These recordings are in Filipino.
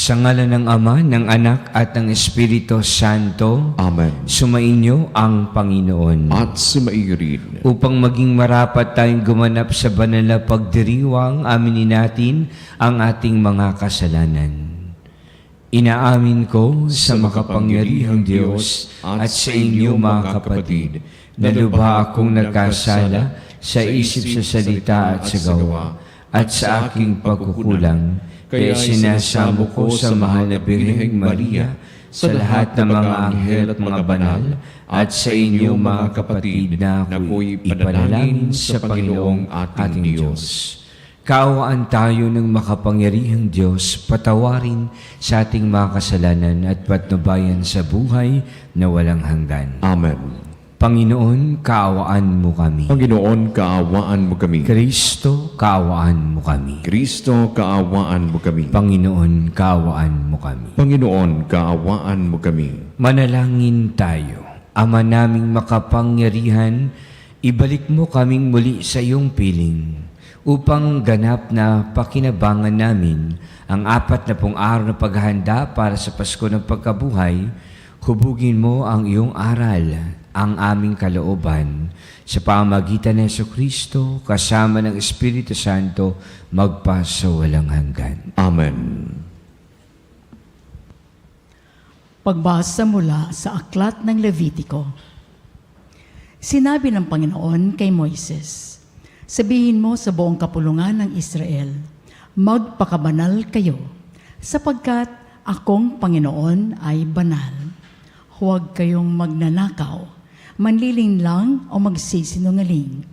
Sa ngalan ng Ama, ng Anak, at ng Espiritu Santo. Amen. Sumainyo ang Panginoon. At sumaiyo rin. Upang maging marapat tayong gumanap sa banal na pagdiriwang, aminin natin ang ating mga kasalanan. Inaamin ko sa makapangyarihang Diyos at sa inyo mga kapatid, na lubha akong nagkasala sa isip, sa salita at sa gawa, at sa aking pagkukulang. Kaya sinasamo ko sa mahal na Birheng Maria, sa lahat ng mga anghel at mga banal, at sa inyo mga kapatid na ako'y ipanalangin sa Panginoong ating Diyos. Kaawaan tayo ng makapangyarihang Diyos, patawarin sa ating mga kasalanan at patnubayan sa buhay na walang hanggan. Amen. Panginoon, kaawaan mo kami. Panginoon, kaawaan mo kami. Kristo, kaawaan mo kami. Kristo, kaawaan mo kami. Panginoon, kaawaan mo kami. Panginoon, kaawaan mo kami. Manalangin tayo. Ama naming makapangyarihan, ibalik mo kaming muli sa iyong piling upang ganap na pakinabangan namin ang 40 araw na paghahanda para sa Pasko ng Pagkabuhay. Hubugin mo ang iyong aral, ang aming kalooban, sa pamamagitan ng Jesucristo, kasama ng Espiritu Santo, magpasawalang hanggan. Amen. Pagbasa mula sa aklat ng Levitiko. Sinabi ng Panginoon kay Moises, sabihin mo sa buong kapulungan ng Israel, magpakabanal kayo, sapagkat akong Panginoon ay banal. Huwag kayong magnanakaw, manlilinlang o magsisinungaling.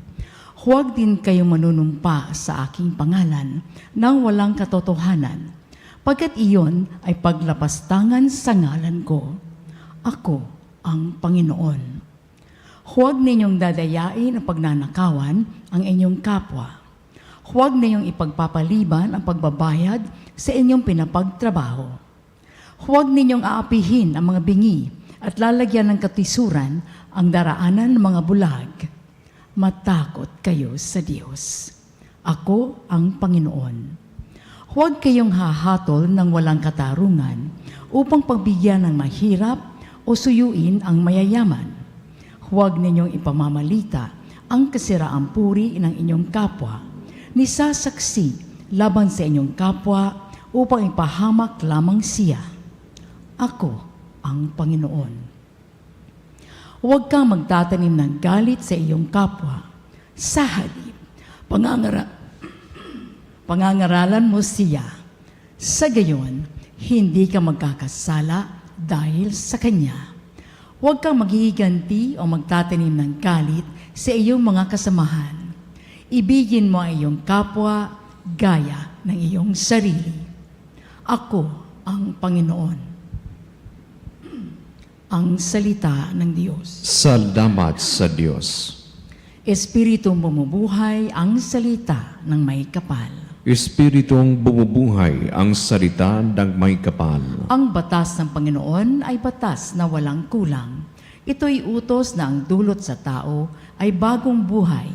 Huwag din kayong manunumpa sa aking pangalan nang walang katotohanan, pagkat iyon ay paglapastangan sa ngalan ko. Ako ang Panginoon. Huwag ninyong dadayain ang pagnanakawan ang inyong kapwa. Huwag ninyong ipagpapaliban ang pagbabayad sa inyong pinapagtrabaho. Huwag ninyong aapihin ang mga bingi at lalagyan ng katisuran ang daraanan ng mga bulag. Matakot kayo sa Diyos. Ako ang Panginoon. Huwag kayong hahatol ng walang katarungan upang pagbigyan ng mahirap o suyuin ang mayayaman. Huwag ninyong ipamamalita ang kasiraang puri ng inyong kapwa, ni sasaksi laban sa inyong kapwa upang ipahamak lamang siya. Ako ang Panginoon. Huwag kang magtatanim ng galit sa iyong kapwa. Sa halip, pangangaralan mo siya. Sa gayon, hindi ka magkakasala dahil sa kanya. Huwag kang maghihiganti o magtatanim ng galit sa iyong mga kasamahan. Ibigin mo ang iyong kapwa gaya ng iyong sarili. Ako ang Panginoon. Ang salita ng Diyos. Salamat sa Diyos. Espiritong bumubuhay ang salita ng may kapal. Espiritong bumubuhay ang salita ng may kapal. Ang batas ng Panginoon ay batas na walang kulang. Ito'y utos na ang dulot sa tao ay bagong buhay.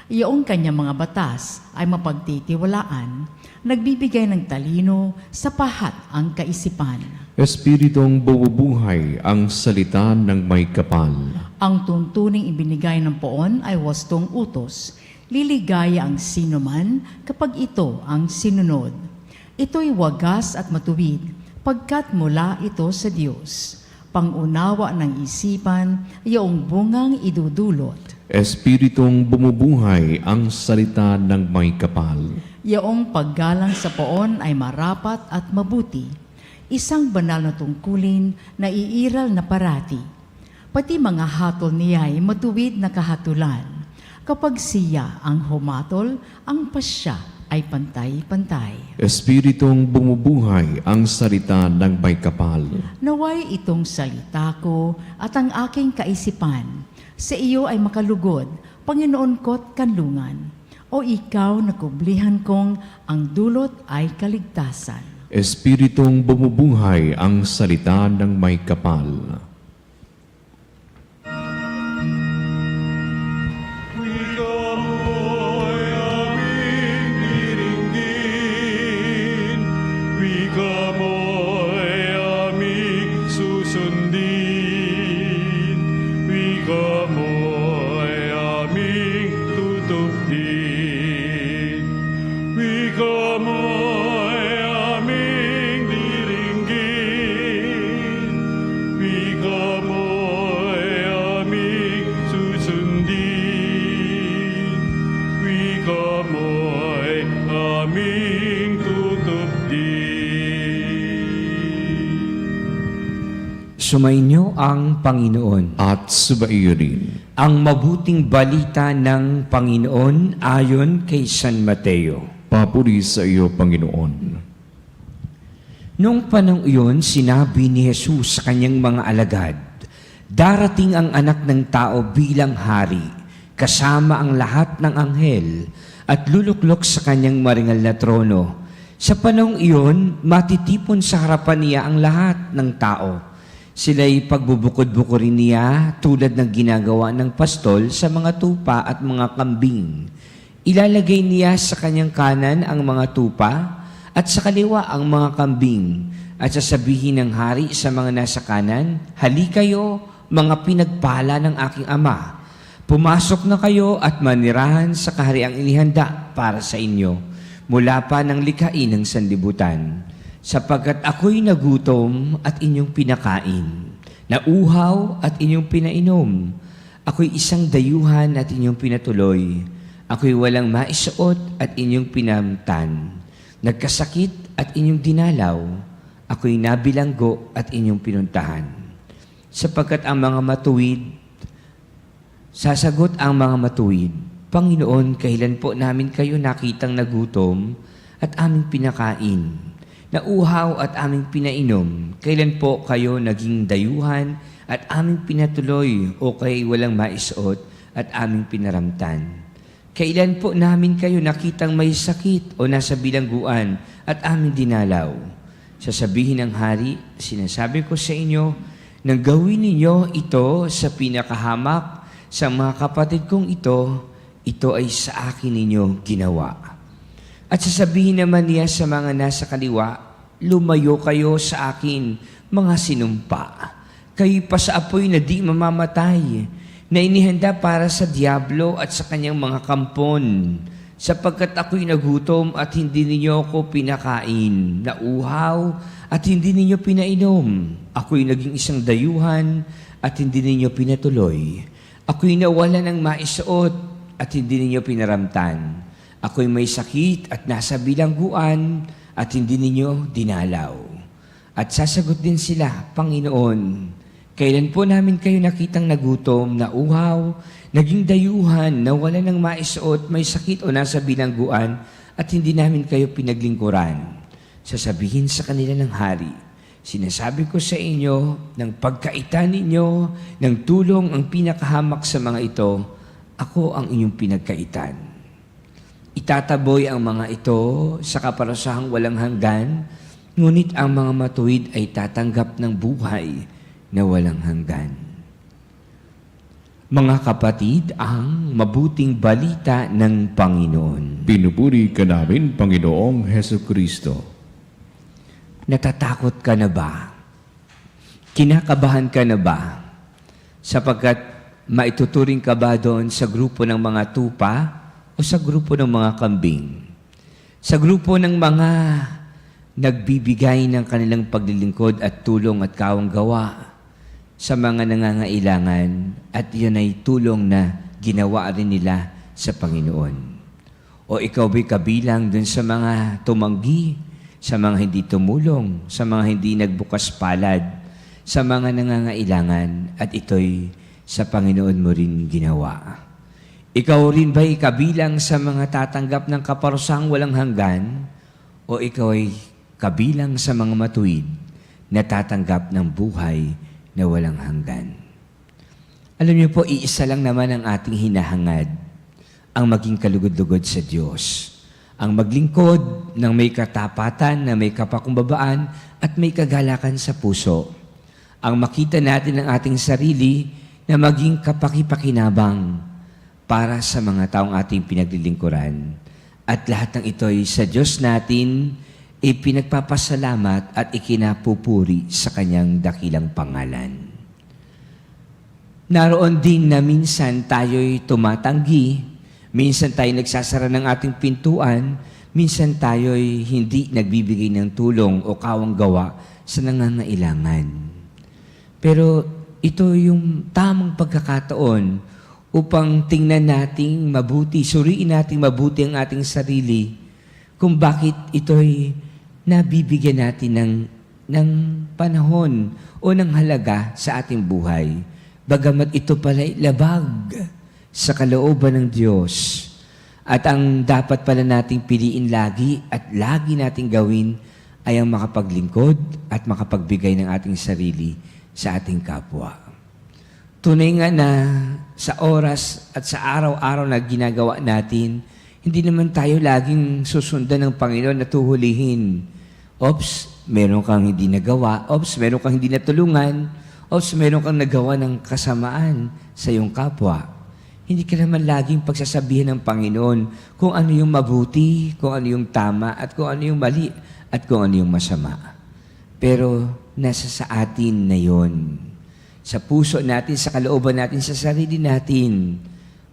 Iyong kanyang mga batas ay mapagtitiwalaan, nagbibigay ng talino sa pahat ang kaisipan. Espiritong bumubuhay ang salita ng may kapal. Ang tuntuning ibinigay ng poon ay wastong utos. Liligaya ang sinuman kapag ito ang sinunod. Ito'y wagas at matuwid, pagkat mula ito sa Diyos. Pangunawa ng isipan, iyong bungang idudulot. Espiritong bumubuhay ang salita ng may kapal. Iyong paggalang sa poon ay marapat at mabuti. Isang banal na tungkulin na iiral na parati. Pati mga hatol niya ay matuwid na kahatulan. Kapag siya ang humatol, ang pasya ay pantay-pantay. Espiritong bumubuhay ang salita ng may kapal. Naway itong salita ko at ang aking kaisipan sa iyo ay makalugod, Panginoon ko't kanlungan. O ikaw na kublihan kong ang dulot ay kaligtasan. Espiritong bumubuhay ang salita ng may kapal. Wika mo'y Sumainyo ang Panginoon. At sumaiyo rin. Ang mabuting balita ng Panginoon ayon kay San Mateo. Papuri sa iyo, Panginoon. Noong panahon iyon, sinabi ni Jesus sa kanyang mga alagad, darating ang anak ng tao bilang hari, kasama ang lahat ng anghel, at luluklok sa kanyang maringal na trono. Sa panahon iyon, matitipon sa harapan niya ang lahat ng tao. Sila'y pagbubukod-bukurin niya tulad ng ginagawa ng pastol sa mga tupa at mga kambing. Ilalagay niya sa kanyang kanan ang mga tupa at sa kaliwa ang mga kambing. At sasabihin ng hari sa mga nasa kanan, "Hali kayo, mga pinagpala ng aking ama. Pumasok na kayo at manirahan sa kahariang inihanda para sa inyo, mula pa ng likhain ng sanlibutan. Sapagkat ako'y nagutom at inyong pinakain, nauhaw at inyong pinainom. Ako'y isang dayuhan at inyong pinatuloy. Ako'y walang maisuot at inyong pinamtan. Nagkasakit at inyong dinalaw. Ako'y nabilanggo at inyong pinuntahan." Sapagkat ang mga matuwid, sasagot ang mga matuwid, "Panginoon, kailan po namin kayo nakitang nagutom at aming pinakain, nauhaw at aming pinainom? Kailan po kayo naging dayuhan at aming pinatuloy o kay walang maisuot at aming pinaramtan? Kailan po namin kayo nakitang may sakit o nasa bilangguan at aming dinalaw?" Sasabihin ng hari, "Sinasabi ko sa inyo, nang gawin ninyo ito sa pinakahamak sa mga kapatid kong ito ay sa akin ninyo ginawa." At sasabihin naman niya sa mga nasa kaliwa, "Lumayo kayo sa akin, mga sinumpa. Kayo pa sa apoy na di mamamatay, na inihanda para sa diablo at sa kanyang mga kampon. Sapagkat ako'y nagutom at hindi ninyo ako pinakain, nauhaw at hindi ninyo pinainom. Ako'y naging isang dayuhan at hindi ninyo pinatuloy. Ako'y nawala ng maisuot at hindi ninyo pinaramtan. Ako'y may sakit at nasa bilangguan at hindi ninyo dinalaw." At sasagot din sila, "Panginoon, kailan po namin kayo nakitang nagutom, nauhaw, naging dayuhan, nawala ng maisuot, may sakit o nasa bilangguan, at hindi namin kayo pinaglingkuran?" Sasabihin sa kanila ng hari, "Sinasabi ko sa inyo, ng pagkaitan ninyo ng tulong ang pinakahamak sa mga ito, ako ang inyong pinagkaitan. Itataboy ang mga ito sa kaparasahang walang hanggan, ngunit ang mga matuwid ay tatanggap ng buhay na walang hanggan." Mga kapatid, ang mabuting balita ng Panginoon. Pinupuri ka namin, Panginoong Heso Kristo. Natatakot ka na ba? Kinakabahan ka na ba? Sapagkat maituturing ka ba doon sa grupo ng mga tupa o sa grupo ng mga kambing? Sa grupo ng mga nagbibigay ng kanilang paglilingkod at tulong at kawang gawa sa mga nangangailangan, at yun ay tulong na ginawa rin nila sa Panginoon. O ikaw ba'y kabilang dun sa mga tumanggi, sa mga hindi tumulong, sa mga hindi nagbukas palad, sa mga nangangailangan, at ito'y sa Panginoon mo rin ginawa? Ikaw rin ba'y kabilang sa mga tatanggap ng kaparusahang walang hanggan, o ikaw ay kabilang sa mga matuwid na tatanggap ng buhay na walang hanggan? Alam niyo po, iisa lang naman ang ating hinahangad, ang maging kalugod-lugod sa Diyos. Ang maglingkod ng may katapatan, na may kapakumbabaan, at may kagalakan sa puso. Ang makita natin ang ating sarili na maging kapakipakinabang para sa mga taong ating pinaglilingkuran. At lahat ng ito ay sa Diyos natin ipinagpapasalamat at ikinapupuri sa Kanyang dakilang pangalan. Naroon din na minsan tayo'y tumatanggi, minsan tayo nagsasara ng ating pintuan, minsan tayo'y hindi nagbibigay ng tulong o kawang gawa sa nangangailangan. Pero ito yung tamang pagkakataon upang tingnan nating mabuti, suriin nating mabuti ang ating sarili, kung bakit ito'y nabibigyan natin ng ng panahon o ng halaga sa ating buhay. Bagamat ito pala'y labag sa kalooban ng Diyos. At ang dapat pala nating piliin lagi at lagi nating gawin ay ang makapaglingkod at makapagbigay ng ating sarili sa ating kapwa. Tunay nga na sa oras at sa araw-araw na ginagawa natin, hindi naman tayo laging susundan ng Panginoon na tuhulihin. Ops, meron kang hindi nagawa. Ops, meron kang hindi natulungan. Ops, meron kang nagawa ng kasamaan sa iyong kapwa. Hindi ka naman laging pagsasabihan ng Panginoon kung ano yung mabuti, kung ano yung tama, at kung ano yung mali, at kung ano yung masama. Pero nasa sa atin na yon. Sa puso natin, sa kalooban natin, sa sarili natin,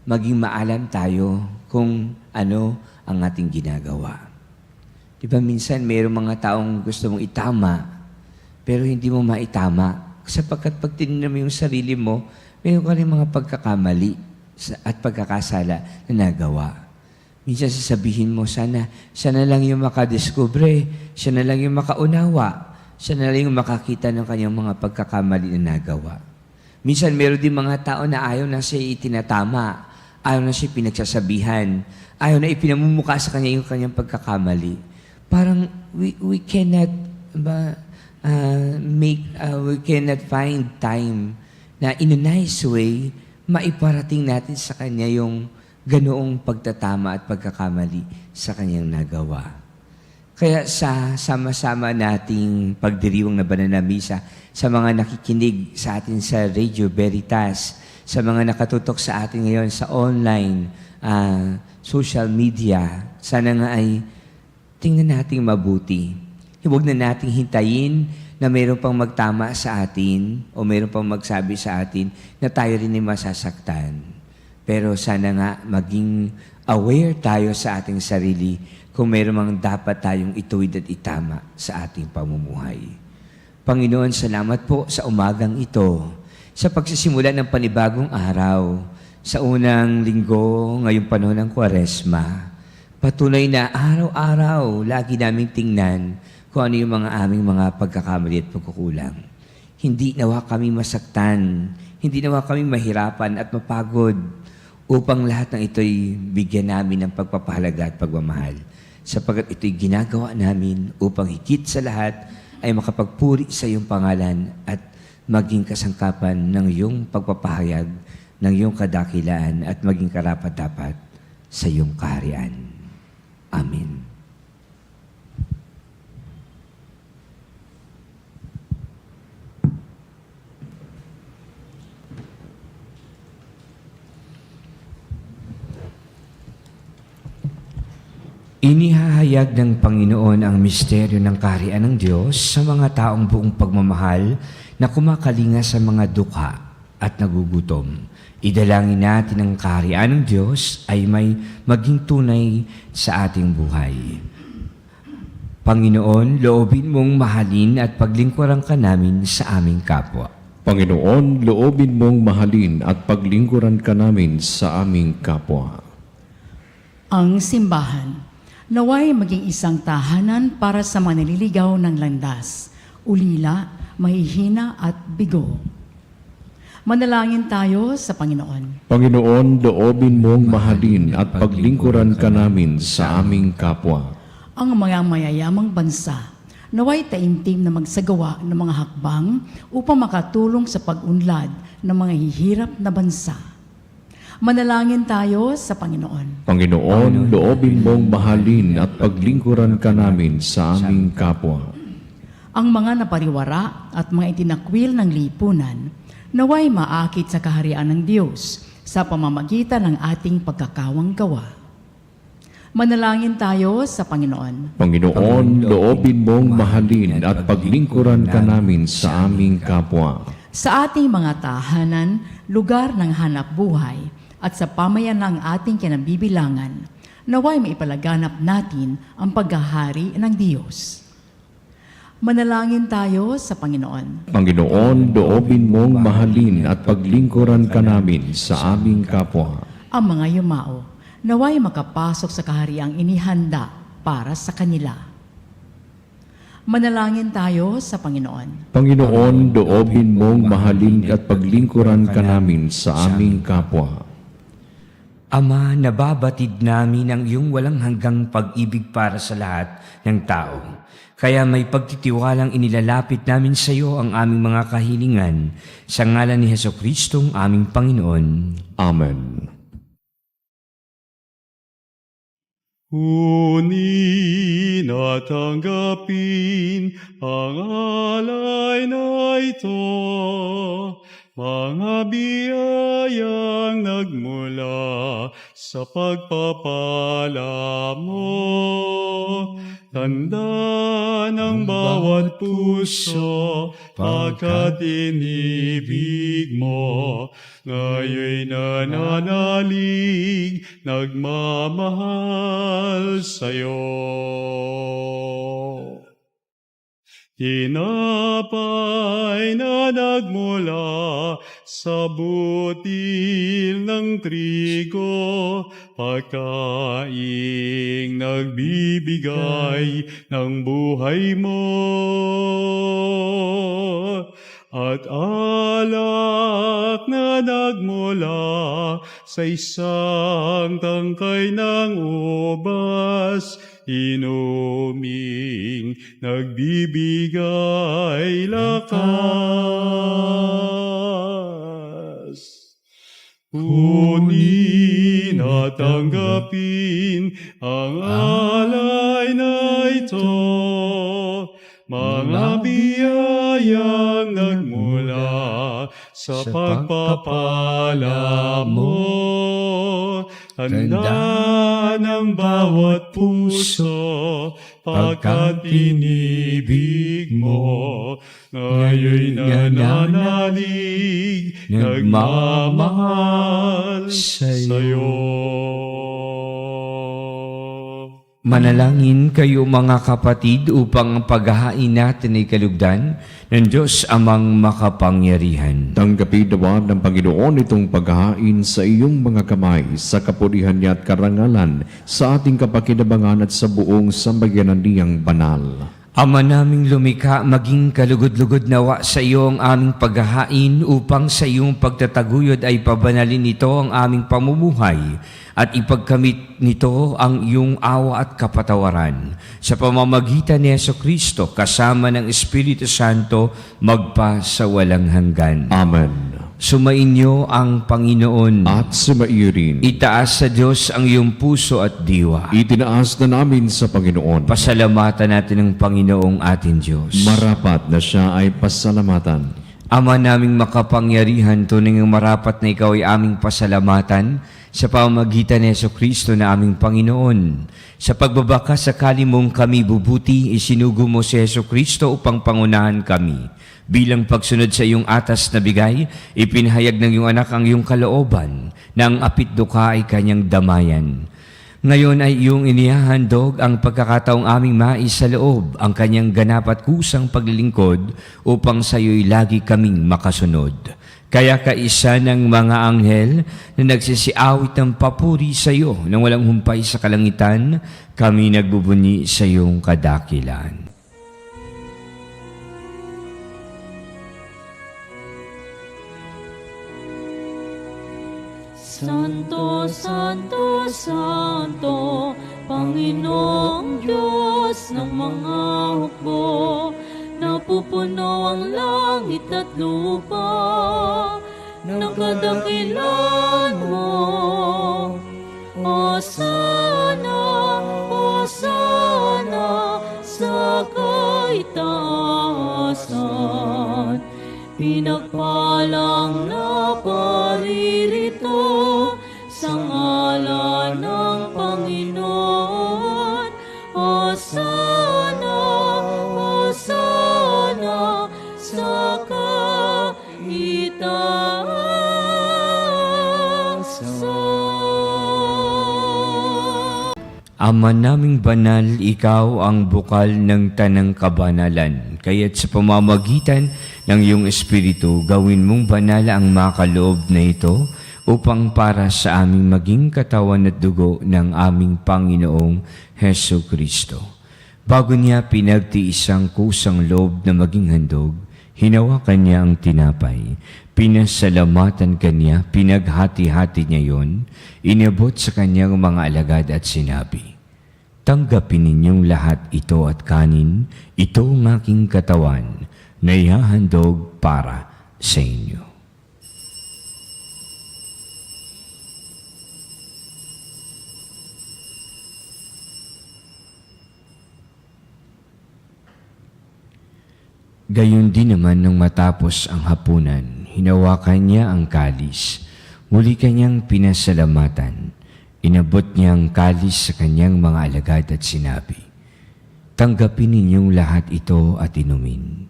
maging maalam tayo kung ano ang ating ginagawa. Di ba minsan mayroong mga taong gusto mong itama, pero hindi mo maitama. Sapagkat pag tinignan mo yung sarili mo, mayroon ka rin mga pagkakamali at pagkakasala na nagawa. Minsan sasabihin mo, sana lang yung makadiskubre, siya na lang yung makaunawa, siya na lang yung makakita ng kanyang mga pagkakamali na nagawa. Minsan meron din mga tao na ayaw na siya itinatama, ayaw na siya pinagsasabihan, ayaw na ipinamumuka sa kanya yung kanyang pagkakamali. Parang we cannot we cannot find time na in a nice way maiparating natin sa Kanya yung ganoong pagtatama at pagkakamali sa Kanyang nagawa. Kaya sa sama-sama nating pagdiriwang na banal na misa, sa mga nakikinig sa atin sa Radio Veritas, sa mga nakatutok sa atin ngayon sa online, social media, sana nga ay tingnan nating mabuti. Huwag na nating hintayin na mayroon pang magtama sa atin o mayroon pang magsabi sa atin na tayo rin ay masasaktan. Pero sana nga maging aware tayo sa ating sarili kung mayroon mang dapat tayong ituwid at itama sa ating pamumuhay. Panginoon, salamat po sa umagang ito, sa pagsisimula ng panibagong araw, sa unang linggo ngayong panahon ng Kwaresma. Patuloy na araw-araw lagi naming tingnan kung ano yung mga aming mga pagkakamali at pagkukulang. Hindi nawa kami masaktan, hindi nawa kami mahirapan at mapagod upang lahat ng ito'y bigyan namin ng pagpapahalaga at pagmamahal. Sapagkat ito'y ginagawa namin upang higit sa lahat ay makapagpuri sa iyong pangalan at maging kasangkapan ng iyong pagpapahayag, ng iyong kadakilaan at maging karapat-dapat sa iyong kaharian. Amen. Inihahayag ng Panginoon ang misteryo ng kaharian ng Diyos sa mga taong buong pagmamahal na kumakalinga sa mga dukha at nagugutom. Idalangin natin ang kaharian ng Diyos ay may maging tunay sa ating buhay. Panginoon, loobin mong mahalin at paglingkuran ka namin sa aming kapwa. Panginoon, loobin mong mahalin at paglingkuran ka namin sa aming kapwa. Ang simbahan, naway maging isang tahanan para sa mga naliligaw ng landas, ulila, mahihina at bigo. Manalangin tayo sa Panginoon. Panginoon, loobin mong mahalin at paglingkuran ka namin sa aming kapwa. Ang mga mayayamang bansa, naway taimtim na magsagawa ng mga hakbang upang makatulong sa pag-unlad ng mga hihirap na bansa. Manalangin tayo sa Panginoon. Panginoon, loobin mong mahalin at paglingkuran ka namin sa aming kapwa. Ang mga napariwara at mga itinakwil ng lipunan, naway maakit sa kaharian ng Diyos sa pamamagitan ng ating pagkakawang gawa. Manalangin tayo sa Panginoon. Panginoon, loobin mong mahalin at paglingkuran ka namin sa aming kapwa. Sa ating mga tahanan, lugar ng hanap buhay, at sa pamayan ng ating kinabibilangan, naway maipalaganap natin ang paghahari ng Diyos. Manalangin tayo sa Panginoon. Panginoon, loobin mong mahalin at paglingkuran ka namin sa aming kapwa. Ang mga yumao, naway makapasok sa kahariang inihanda para sa kanila. Manalangin tayo sa Panginoon. Panginoon, doobin mong mahalin at paglingkuran ka namin sa aming kapwa. Ama, nababatid namin ang iyong walang hanggang pag-ibig para sa lahat ng tao. Kaya may pagtitiwalang inilalapit namin sa iyo ang aming mga kahilingan sa ngalan ni Jesucristong aming Panginoon. Amen. Kunin at tanggapin ang alay na ito, mga biyayang nagmula sa pagpapala mo. Tanda ng bawat puso, pagkat inibig mo, ngayon nananalig, nagmamahal sa'yo. Tinapay na nagmula sa butil ng trigo, pagkaing nagbibigay ng buhay mo. At alak na nagmula sa isang tangkay ng ubas, inuming nagbibigay lakas. Kunin at tanggapin ang alay na ito, mga biyayang nagmula sa pagpapala mo. Tanda ng bawat puso, pagkat inibig mo, ngayon nananalig, nagmamahal sa'yo. Manalangin kayo mga kapatid upang ang paghahain natin ay kalugdan ng Diyos amang makapangyarihan. Tanggapin nawa ng Panginoon itong paghahain sa iyong mga kamay sa kapurihan niya at karangalan sa ating kapakinabangan at sa buong sambayanan niyang banal. Ama naming lumikha, maging kalugod-lugod nawa sa iyo ang aming paghahain upang sa iyong pagtataguyod ay pabanalin nito ang aming pamumuhay at ipagkamit nito ang iyong awa at kapatawaran. Sa pamamagitan ni Jesucristo kasama ng Espiritu Santo magpa sa walang hanggan. Amen. Sumainyo ang Panginoon. At sumaiyo rin. Itaas sa Diyos ang iyong puso at diwa. Itinaas na namin sa Panginoon. Pasalamatan natin ang Panginoong ating Diyos. Marapat na siya ay pasalamatan. Ama naming makapangyarihan, tunay ng marapat na ikaw ay aming pasalamatan sa pamamagitan ni Jesucristo na aming Panginoon. Sa pagbabaka sakali mong kami bubuti, isinugo mo si Jesucristo upang pangunahan kami. Bilang pagsunod sa iyong atas na bigay, ipinahayag ng iyong anak ang iyong kalooban na ang apitdukha ay kanyang damayan. Ngayon ay iyong inihahandog ang pagkakataong aming maisaloob ang kanyang ganap at kusang paglilingkod upang sa iyo'y lagi kaming makasunod. Kaya kaisa ng mga anghel na nagsisiawit ng papuri sa iyo nang walang humpay sa kalangitan, kami nagbubunyi sa iyong kadakilan. Santo, Santo, Santo, Panginoong Diyos ng mga hukbo, napupuno ang langit at lupa ng kadakilan mo. Hosana, Hosana sa kaitaasan, pinagpalang na paririto sa ngalan ng Panginoon. Hosana, Hosana sa kaitaasan. Ama naming banal, ikaw ang bukal ng tanang kabanalan. Kaya't sa pamamagitan ng iyong Espiritu, gawin mong banal ang makaloob na ito upang para sa aming maging katawan at dugo ng aming Panginoong Hesu Kristo. Bago niya pinagtiis ang kusang loob na maging handog, hinawakan niya ang tinapay, pinasalamatan kanya, pinaghati-hati niya yon, inabot sa kanyang mga alagad at sinabi, "Tanggapin ninyong lahat ito at kanin, ito ang aking katawan na ihahandog para sa inyo." Gayon din naman nang matapos ang hapunan, hinawakan niya ang kalis. Muli kanyang pinasalamatan. Inabot niya ang kalis sa kanyang mga alagad at sinabi, "Tanggapin ninyong lahat ito at inumin.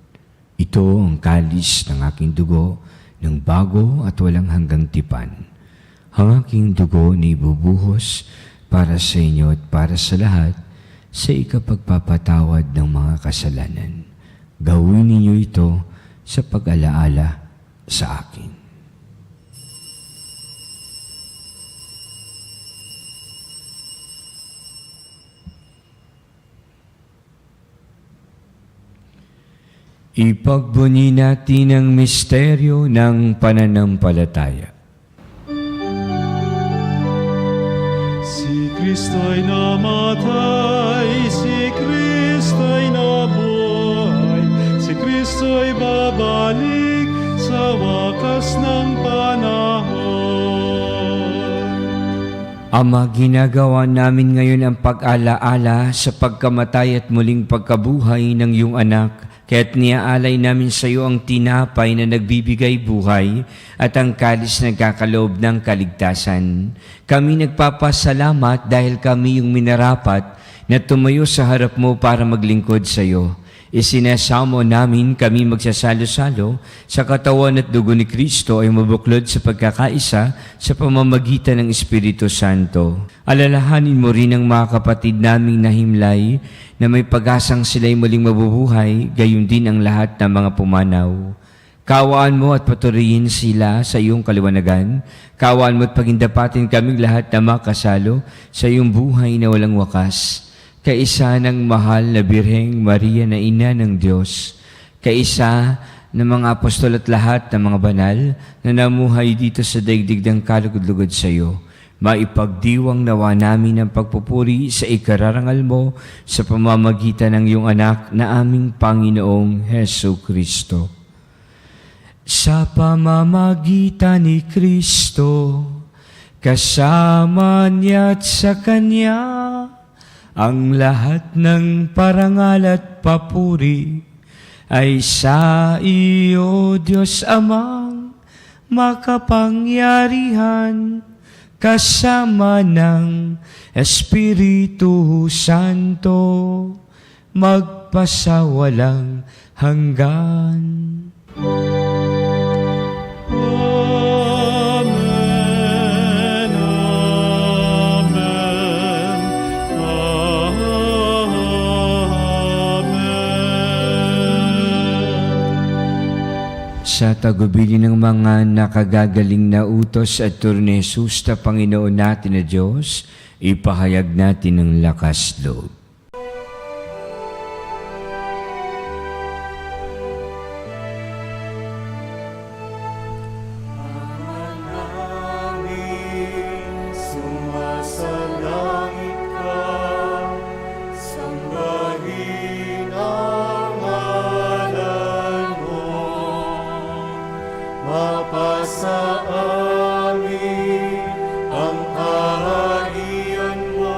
Ito ang kalis ng aking dugo ng bago at walang hanggang tipan. Ang aking dugo na ibubuhos para sa inyo at para sa lahat sa ikapagpapatawad ng mga kasalanan. Gawin ninyo ito sa pag-alaala sa akin." Ipagbunyi natin ang misteryo ng pananampalataya. Si Kristo'y namatay, si Kristo'y nabuhay, si Kristo'y babalik sa wakas ng panahon. Ama, ginagawa namin ngayon ang pag-alaala sa pagkamatay at muling pagkabuhay ng iyong anak, kaya't niaalay namin sa iyo ang tinapay na nagbibigay buhay at ang kalis na nagkakaloob ng kaligtasan. Kami nagpapasalamat dahil kami yung minarapat na tumayo sa harap mo para maglingkod sa iyo. Isinasamo namin kami magsasalo-salo sa katawan at dugo ni Kristo ay mabuklod sa pagkakaisa sa pamamagitan ng Espiritu Santo. Alalahanin mo rin ang mga kapatid naming nahimlay na may pag-asang sila'y muling mabubuhay, gayon din ang lahat ng mga pumanaw. Kawaan mo at paturihin sila sa iyong kaliwanagan. Kawaan mo at pagindapatin kaming lahat na makasalo sa iyong buhay na walang wakas. Kaisa ng mahal na Birheng Maria na Ina ng Diyos, kaisa ng mga apostol at lahat ng mga banal na namuhay dito sa daigdig ng kalugod-lugod sa iyo, maipagdiwang nawa namin ang pagpupuri sa ikararangal mo sa pamamagitan ng iyong anak na aming Panginoong Hesu Kristo. Sa pamamagitan ni Kristo, kasama niya at sa Kanya, ang lahat ng parangal at papuri ay sa iyo, Diyos Amang makapangyarihan, kasama ng Espiritu Santo, magpasawalang hanggan. Amen, amen, amen. Sa tagubilin ng mga nakagagaling na utos at turo ni Jesus na Panginoon natin na Diyos, ipahayag natin ng lakas loob. Sumasalangit ka, sambahin ang ngalan mo. Mapasa amin ang kaharian mo,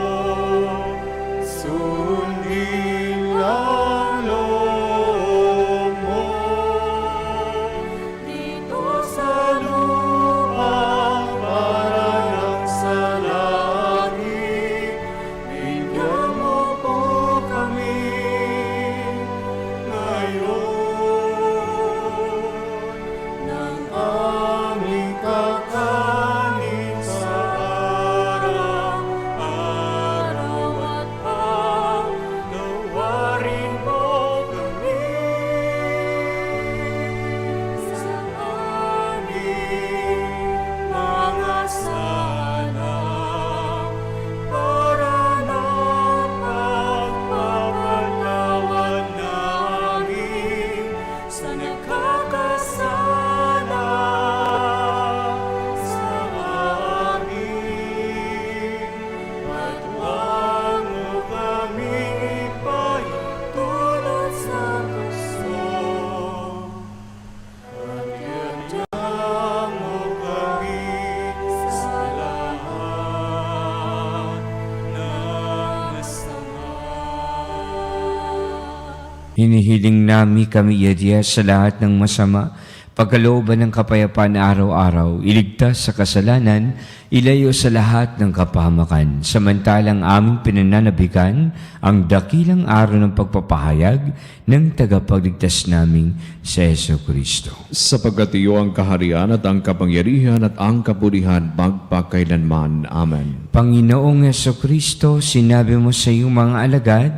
Hinihiling namin kami iadya sa lahat ng masama, pagkalooban ng kapayapaan na araw-araw, iligtas sa kasalanan, ilayo sa lahat ng kapahamakan, samantalang aming pinananabikan ang dakilang araw ng pagpapahayag ng tagapagligtas naming sa Jesucristo. Sapagkat iyo ang kaharian at ang kapangyarihan at ang kapurihan magpakailanman. Amen. Panginoong Jesucristo, sinabi mo sa iyong mga alagad,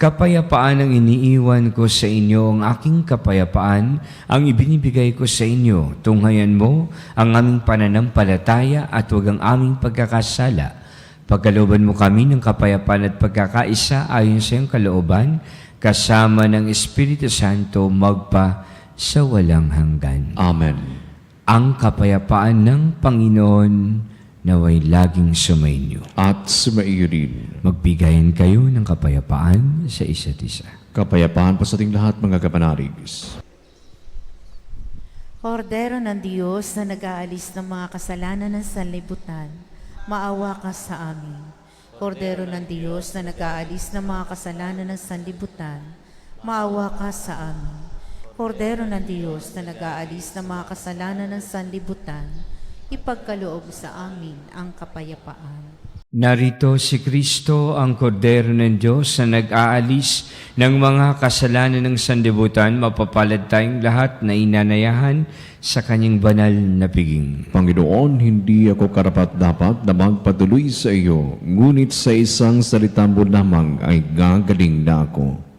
kapayapaan ang iniiwan ko sa inyo, ang aking kapayapaan ang ibinibigay ko sa inyo. Tunghayan mo ang aming pananampalataya at huwag ang aming pagkakasala. Pagkalooban mo kami ng kapayapaan at pagkakaisa ayon sa iyong kalooban, kasama ng Espiritu Santo magpa sa walang hanggan. Amen. Ang kapayapaan ng Panginoon naway laging sumainyo. At sumaiyo rin. Magbigayan kayo ng kapayapaan sa isa't isa. Kapayapaan po sa ating lahat, mga kapanalig. Kordero ng Diyos na nag-aalis ng mga kasalanan ng sanlibutan, maawa ka sa amin. Kordero ng Diyos na nag-aalis ng mga kasalanan ng sanlibutan, maawa ka sa amin. Kordero ng Diyos na nag-aalis ng mga kasalanan ng sanlibutan, ipagkaloob sa amin ang kapayapaan. Narito si Kristo, ang Kordero ng Diyos na nag-aalis ng mga kasalanan ng sanlibutan. Mapapalad tayong lahat na inanayahan sa kanyang banal na piging. Panginoon, hindi ako karapat-dapat na magpatuloy sa iyo, ngunit sa isang salita mo lamang ay gagaling na ako.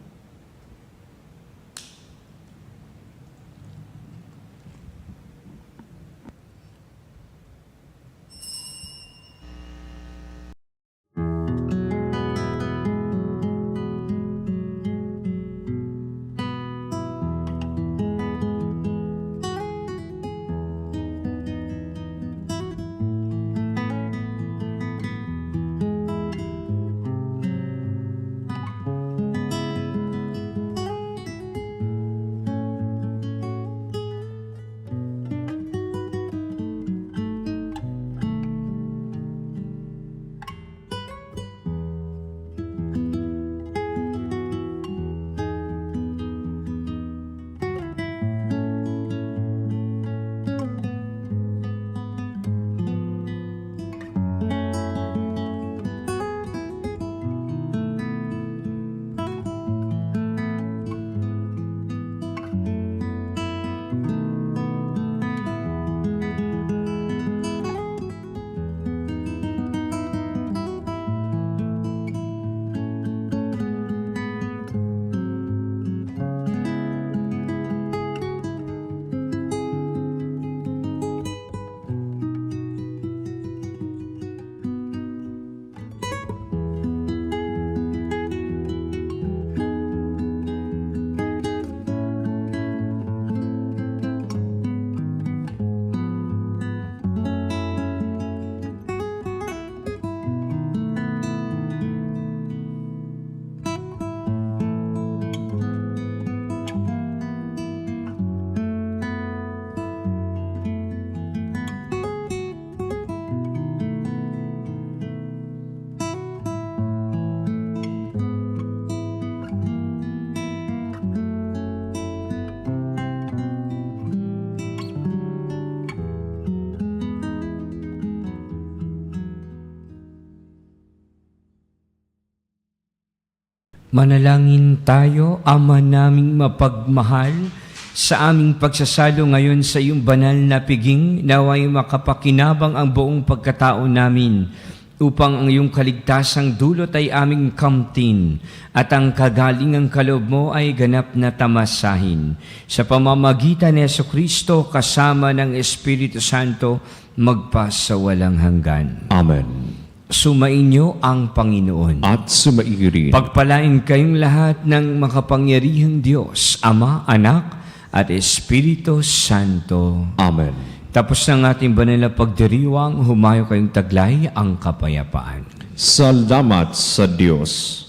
Manalangin tayo, Ama naming mapagmahal, sa aming pagsasalo ngayon sa iyong banal na piging, naway makapakinabang ang buong pagkatao namin, upang ang iyong kaligtasang dulot ay aming kamtin, at ang kagalingang kaloob mo ay ganap na tamasahin. Sa pamamagitan ni Jesucristo, kasama ng Espiritu Santo, magpa sa walang hanggan. Amen. Sumainyo ang Panginoon. At sumaiyo rin. Pagpalain kayong lahat ng makapangyarihang Diyos, Ama, Anak, at Espiritu Santo. Amen. Tapos ng ating banal na pagdiriwang, humayo kayong taglay ang kapayapaan. Salamat sa Diyos.